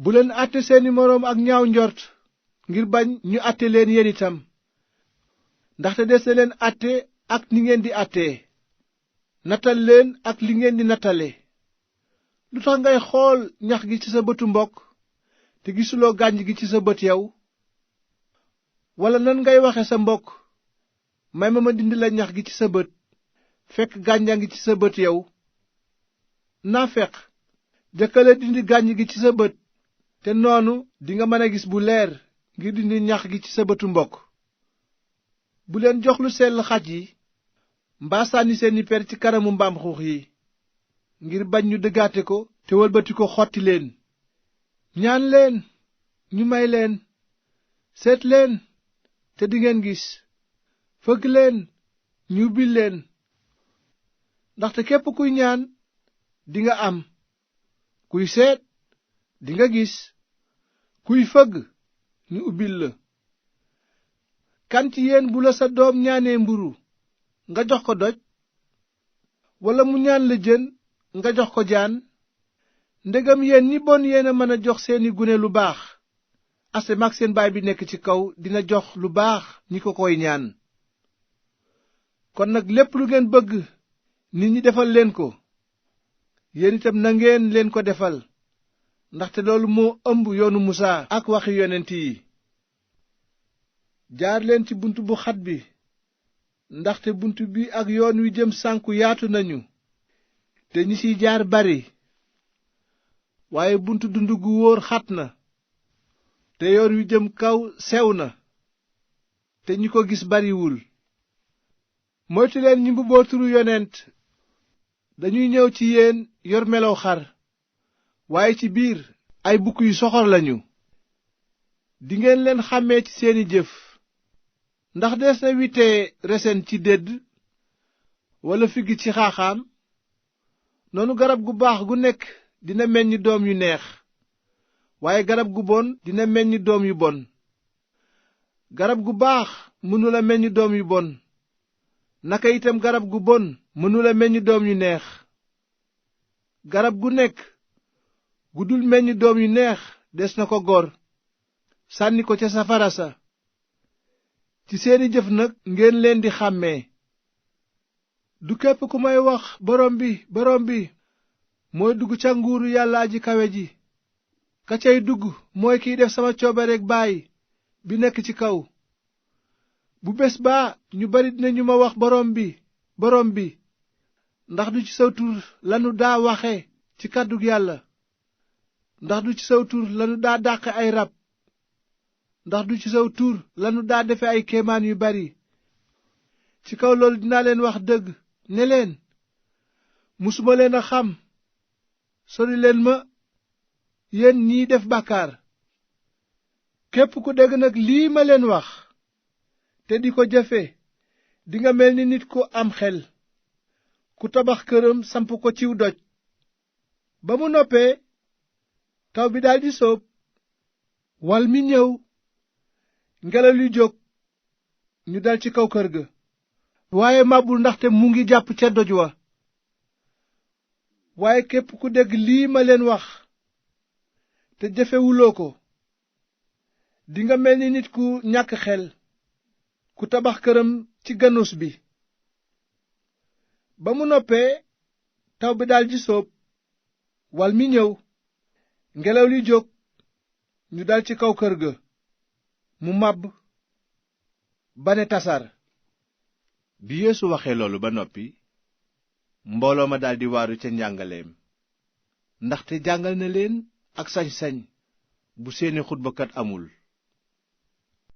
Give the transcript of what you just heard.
bu leen àtte seeni moroom ak ñaaw njort ngir bañ ñu àtte leen yéen itam, ndaxte des na leen àtte ak ni ngeen di àttee, nattal leen ak li ngeen di nattale. lu tax ngay xool ñax gi ci sa bëtu mbokk te gisuloo gànj gi ci sa bët yow? walla nan ngay waxe sa mbokk, may ma dindi la ñax gi ci sa bët, fekk gànjaa ngi ci sa bët yow? naafeq, jëkkale dindi gànj gi ci sa bët, te noonu dinga mën a gis bu leer ngir dindi ñax gi ci sa bëtu mbokk. bu leen jox lu sell xaj yi, mbaa sànni seeni per ci kanamu mbaam xuux yi, ngir bañ ñu dëggaate ko te wëlbati ko xotti leen. ñaan leen, ñu may leen; seet leen, te dingeen gis; fëgg leen, ñu ubbil leen. ndaxte képp kuy ñaan dinga am, kuy seet dinga gis, kuy fëgg ñu ubbil la. kan ci yéen bu la sa doom ñaanee mburu nga jox ko doj? walla mu ñaan la jën nga jox ko jaan? ndegam yéen ñi bon yéen a mën a jox seeni gune lu baax, asamaan seen baay bi nekk ci kaw dina jox lu baax ñi ko koy ñaan. kon nag lépp lu ngeen bëgg nit ñi defal leen ko, yéen itam na ngeen leen ko defal, ndaxte loolu moo ëmb yoonu Musaa ak waxi yonent yi. jaar leen ci bunt bu xat bi, ndaxte bunt bi ak yoon wi jëm sànku yaatu nañu, te ñi ciy jaar bari. waaye buntu dund gu wóor xat na, te yoon wi jëm kaw sew na, te ñi ko gis bariwul. moytu leen ñi mbubboo turu yonent, dañuy ñëw ci yéen yor melow xar, waaye ci biir ay bukk yu soxor lañu. dingeen leen xàmmee ci seeni jëf. ndax dees na wite resen ci dédd walla figg ci xaaxaam? noonu garab gu baax gu nekk dina meññ doom yu neex, waaye garab gu bon dina meññ doom yu bon. garab gu baax mënula meññ doom yu bon, naka itam garab gu bon mënula meññ doom yu neex. garab gu nekk gu dul meññ doom yu neex des na ko gor, sànni ko ca safara sa. ci seeni jëf nag ngeen leen di xàmmee. du képp ku may wax borom bi, borom bi, mooy dugg ca nguuru yàlla aji kawe ji. ka cay dugg mooy kiy def sama coobareek baay bi nekk ci kaw. bu bés baa ñu bari dinañu ma wax borom bi, borom bi, ndax du ci saw tur lanu daa waxe ci kàddug yàlla? ndax du ci saw tur lanu daa dàqe ay rab? ndax du ci saw tur lanu daa defe ay kéemaan yu bari? ci kaw loolu dinaa leen wax dëgg ne leen, musuma leen a xam. sori leen ma, yéen ñiy def bàkkaar. képp ku dégg nag lii ma leen wax te di ko jëfe, dinga mel ni nit ku am xel ku tabax këram samp ko ciw doj. ba mu noppee, taw bi daldi soob, wal mi ñëw, ngelaw li jóg, ñu dal ci kaw kër ga, waaye màbbul ndaxte mu ngi jàpp ca doj wa. waaye képp ku dégg lii ma leen wax te jëfewuloo ko, dinga mel ni nit ku ñàkk xel ku tabax këram ci ganus bi. ba mu noppee, taw bi daldi soob, wal mi ñëw, ngelaw li jóg, ñu dal ci kaw kër ga, mu màbb ba ne tasar. bi Yeesu waxee loolu ba noppi, mbooloo ma daldi waaru ca njàngaleem, ndaxte jàngal na leen ak sañ-sañ bu seeni xutbakat amul.